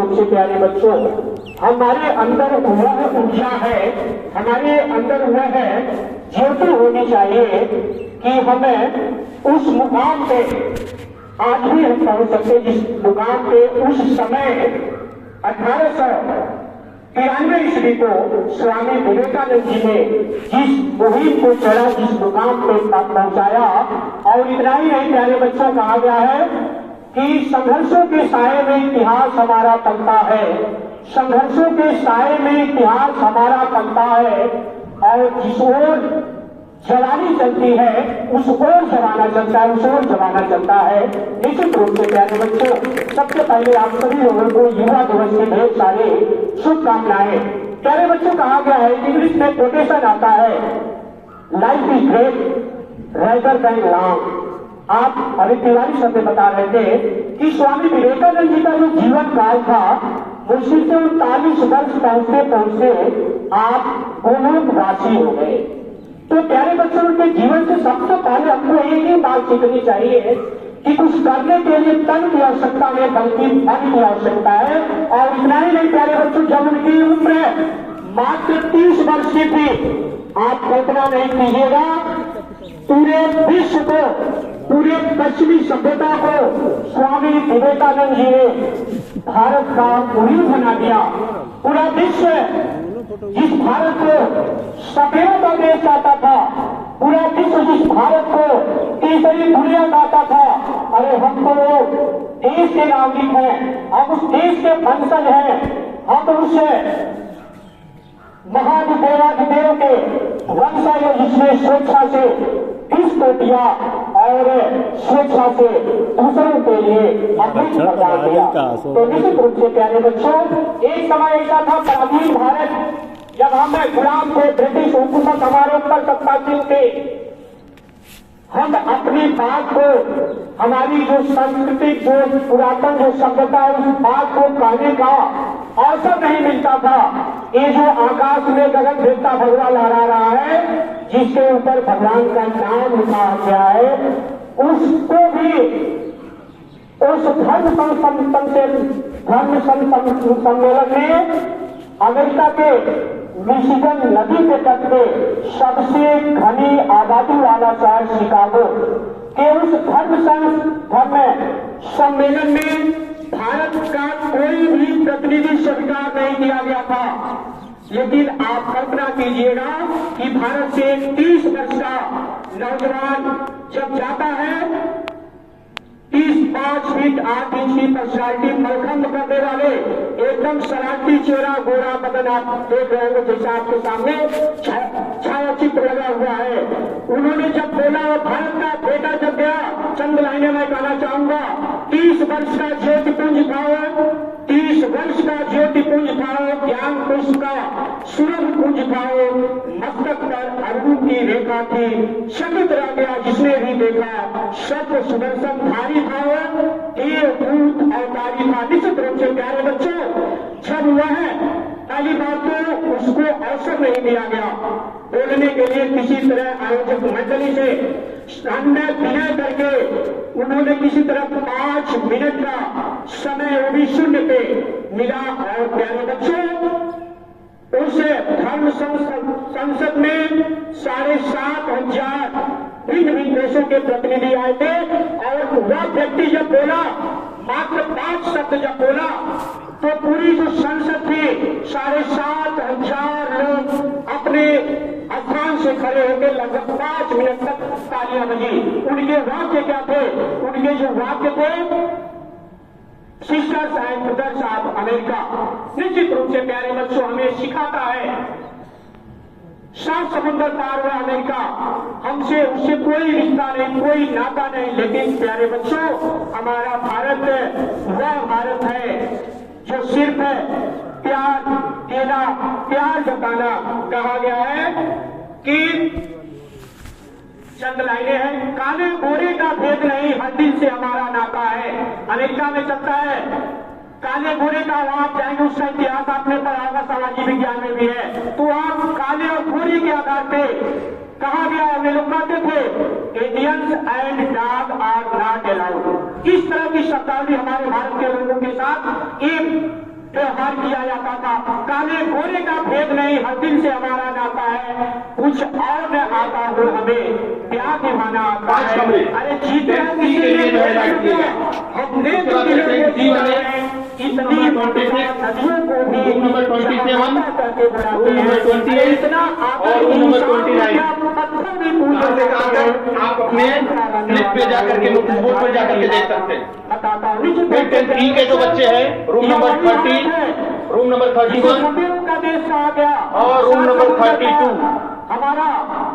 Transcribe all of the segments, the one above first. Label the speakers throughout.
Speaker 1: रूप से प्यारे बच्चों, हमारे अंदर वह ऊर्जा है, हमारे अंदर वह ज्योति होनी चाहिए कि हमें उस मुकाम पे आज भी हम पहुंच सकते, जिस मुकाम पे उस समय 1893 ईस्वी को स्वामी विवेकानंद जी ने जिस मुहिम को चढ़ा, जिस मुकाम पे पहुंचाया। और इतना ही नहीं प्यारे बच्चों, कहा गया है कि संघर्षों के साए में इतिहास हमारा पलता है, संघर्षों के साए में इतिहास हमारा पलता है, और जिस ओर जवानी चलती है उस ओर जमाना चलता है, उस ओर जमाना चलता है। निश्चित रूप से प्यारे बच्चों, सबसे पहले आप सभी लोगों को युवा दिवस के ढेर सारे शुभकामनाएं। प्यारे बच्चों, कहा गया है, इंग्लिश में कोटेशन आता है, life is great rather than long. आप अभी तिवारी शब्द बता रहे थे कि स्वामी विवेकानंद जी का जो जीवन काल था, मुश्किल से 39 वर्ष पहुंचते पहुंचते आप गोलोकवासी हो गए। तो प्यारे बच्चों, उनके जीवन से सबसे पहले हमको एक ही बात सीखनी चाहिए कि कुछ करने के लिए तन की आवश्यकता नहीं बल्कि मन की आवश्यकता है। और इतना ही नहीं प्यारे बच्चों, जब उनकी उम्र मात्र 30 वर्ष की थी, आप कल्पना नहीं कीजिएगा, पूरे विश्व को, पूरे पश्चिमी सभ्यता को स्वामी विवेकानंद जी ने भारत का मुहिम बना दिया। पूरा विश्व जिस भारत को सभ्यता देश चाहता था, पूरा विश्व जिस भारत को तीसरी दुनिया कहता था, अरे हम तो देश के नागरिक हैं, हम उस देश के वंशज हैं, हम उस महादेवाधिदेव के वंशज हैं जिसने स्वेच्छा से विश्व को दिया और स्वेच्छा से दूसरों के लिए अमृत बरदान दिया। तो निश्चित रूप से प्यारे बच्चों, एक समय ऐसा था प्राचीन भारत, जब हम गुलाम थे, ब्रिटिश हुकूमत हमारे ऊपर सत्तासीन थे, हम अपनी बात को, हमारी जो सांस्कृतिक, जो पुरातन जो सभ्यता है, उस बात को कहने का अवसर नहीं मिलता था। ये जो आकाश में गगन भेदता भगवा लहरा रहा है, जिसके ऊपर भगवान का नाम लिखा गया है, उसको भी उस धर्म सम्मेलन में अमेरिका के मिशिगन नदी के तट पे सबसे घनी आबादी वाला शहर शिकागो के उस धर्म सम्मेलन में भारत का कोई भी प्रतिनिधि स्वीकार नहीं किया गया था। लेकिन आप कल्पना कीजिएगा कि भारत से 30 वर्ष का नौजवान जब जाता है, 5 फीट 8 इंच की पर्सनालिटी, मलखंड करने वाले, एकदम शरारती चेहरा, गोरा बदन, आप देख रहे हो जैसा आपके सामने छाया चित्र लगा हुआ है। उन्होंने जब बोला, भारत का बेटा जब गया, चंद लाइनें मैं कहना चाहूंगा, 30 वर्ष का ज्योतिपुंज था, 30 वर्ष का ज्योतिपुंज था, ज्ञान पुष्प का सुरभ पुंज था, मस्तक पर अरुण की रेखा थी, चकित रह गया जिसने भी देखा, सत्य सुदर्शन धारी था, देवदूत अवतारी था। निश्चित रूप से प्यारे बच्चों, जब वह पहली बात तो उसको अवसर नहीं दिया गया बोलने के लिए, किसी तरह आयोजक मंडली से सामने विनय करके उन्होंने किसी तरह 5 मिनट का समय वो भी शून्य पे मिला। और प्यारे बच्चों, उस धर्म संसद में 7,500 भिन्न भिन्न देशों के प्रतिनिधि आए थे, और वह व्यक्ति जब बोला, मात्र 5 शब्द जब बोला, तो पूरी जो संसद थी 7,500 लोग अपने स्थान से खड़े होकर लगभग 5 मिनट तक तालियां बजी। उनके वाक्य क्या थे? उनके जो वाक्य थे, sisters and brothers of America. निश्चित रूप से प्यारे बच्चों, हमें सिखाता है, 7 समुद्र पार हुआ अमेरिका, हमसे उससे कोई रिश्ता नहीं, कोई नाता नहीं, लेकिन प्यारे बच्चों, हमारा भारत वह भारत है जो सिर्फ प्यार देना, प्यार जताना। कहा गया है कि चंद लाइनें हैं, काले गोरे का भेद नहीं, हर दिल से हमारा नाता है। अमेरिका में चलता है काले गोरे का, वहां आप जाएंगे, उसका इतिहास आपने पढ़ा होगा, सामाजिक विज्ञान में भी है। तो आप काले और गोरे के आधार पे कहा गया, वे लोग कहते थे Indians and dog are not allowed. इस तरह की शब्दावली हमारे भारत के लोगों के साथ एक व्यवहार किया जाता था। काले गोरे का भेद नहीं, हर दिन से हमारा नाता है, कुछ और न आता हो हमें प्यार निभाना आता है। अरे जीते हमने तो दिलों को इतनी नदियों को भी
Speaker 2: नंबर 27
Speaker 1: करके बुलाते हैं, इतना
Speaker 2: और नंबर 29
Speaker 1: पत्थर भी पूछे
Speaker 2: आप अपने लिस्ट पे जाकर के नोटिस बोर्ड पर जाकर के देख सकते हैं।
Speaker 1: बताता हूँ।
Speaker 2: 10th के जो बच्चे हैं रूम नंबर 30, रूम नंबर 31
Speaker 1: का देश आ गया
Speaker 2: और रूम नंबर 32।
Speaker 1: हमारा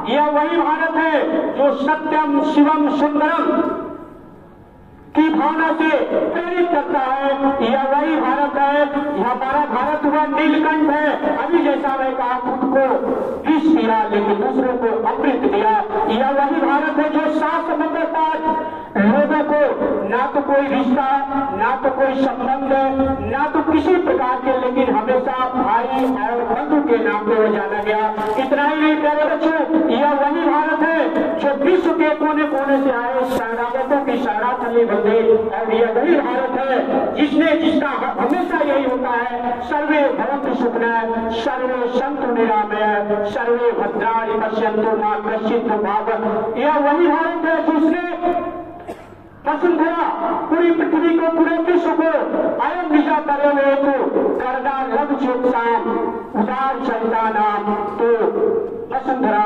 Speaker 1: यह वही भारत है जो सत्यम शिवम सुंदरम की भावना से प्रेरित करता है। यह वही भारत है, यह हमारा भारत हुआ नीलकंठ है। अभी जैसा मैं कहा, खुद को विष पिया लेकिन दूसरों को अमृत दिया। यह वही भारत है जो 7 समुद्र पार लोगों को ना तो कोई रिश्ता, ना तो कोई संबंध, ना तो किसी प्रकार के, लेकिन हमेशा भाई और बंधु के नाम पे वो जाना गया। इतना ही नहीं प्यारे बच्चों, यह वही भारत है जो विश्व के कोने कोने से आए शरणागतों की शरणार्थी बंदे। और यह वही भारत है जिसका हमेशा यही होता है, सर्वे भवन्तु सुखिनः सर्वे सन्तु निरामयः सर्वे भद्राणि पश्यन्तु मा कश्चित् दुःखभाग्। यह वही भारत है जिसने वसुंधरा पूरी पृथ्वी को, पूरे विश्व को अयम निजा करे हुए तो करना लघु चेतसाम उदार चरिता नाम। तो वसुंधरा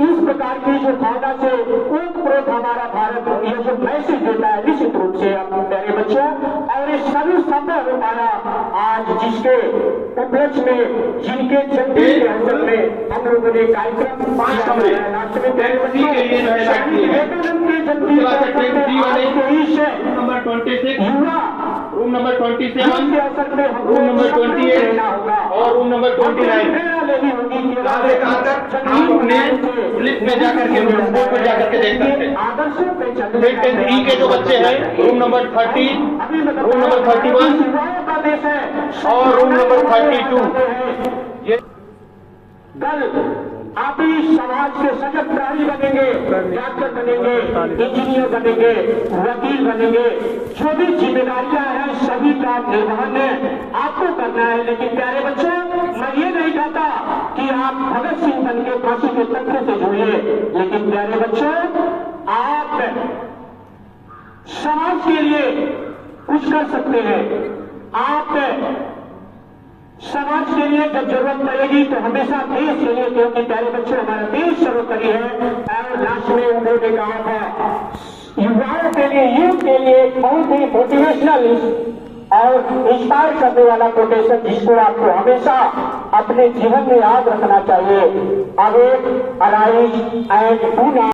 Speaker 1: इस प्रकार की जो भावना से ओतप्रोत हमारा भारत यह जो मैसेज देता है निश्चित रूप से प्यारे बच्चों, और ये सभी संभव हो पाया आज जिसके उपलक्ष्य में, जिनके जन्मदिन के अवसर में हम लोगों ने कार्यक्रम
Speaker 2: 5 कमरे
Speaker 1: राष्ट्र में प्यारे बच्चों
Speaker 2: के लिए
Speaker 1: विवेकानंद के जन्मदिन
Speaker 2: नंबर 26,
Speaker 1: युवा
Speaker 2: रूम नंबर 27,
Speaker 1: के अवसर में हम
Speaker 2: रूम नंबर 28
Speaker 1: लेना होगा
Speaker 2: और रूम नंबर 29।
Speaker 1: प्रेरणा लेनी होगी कि
Speaker 2: आप अपने लिस्ट में जाकर के नोटिस बोर्ड पर जाकर के देख सकते हैं।
Speaker 1: आदर्शों पे चलने
Speaker 2: 10th के जो बच्चे हैं रूम नंबर 30, रूम नंबर 31
Speaker 1: युवाओं का देश है
Speaker 2: और रूम नंबर 32। ये
Speaker 1: कल आप ही समाज के सजग प्रहरी बनेंगे, डॉक्टर बनेंगे, इंजीनियर बनेंगे, वकील बनेंगे। जो भी जिम्मेदारियां हैं सभी का निर्वहन आपको करना है। लेकिन प्यारे बच्चों, मैं ये नहीं कहता कि आप भगत सिंह बन के फांसी के तख्ते से जुड़िए, लेकिन प्यारे बच्चों आप समाज के लिए कुछ कर सकते हैं। आप समाज के लिए जब जरूरत पड़ेगी तो हमेशा देश के लिए, क्योंकि प्यारे बच्चों हमारा देश सर्वोपरि है। और लास्ट में उन्होंने कहा था युवाओं के लिए, यूथ के लिए एक बहुत ही मोटिवेशनल और इंस्पायर करने वाला कोटेशन जिसको आपको हमेशा अपने जीवन में याद रखना चाहिए। Awake, arise and do not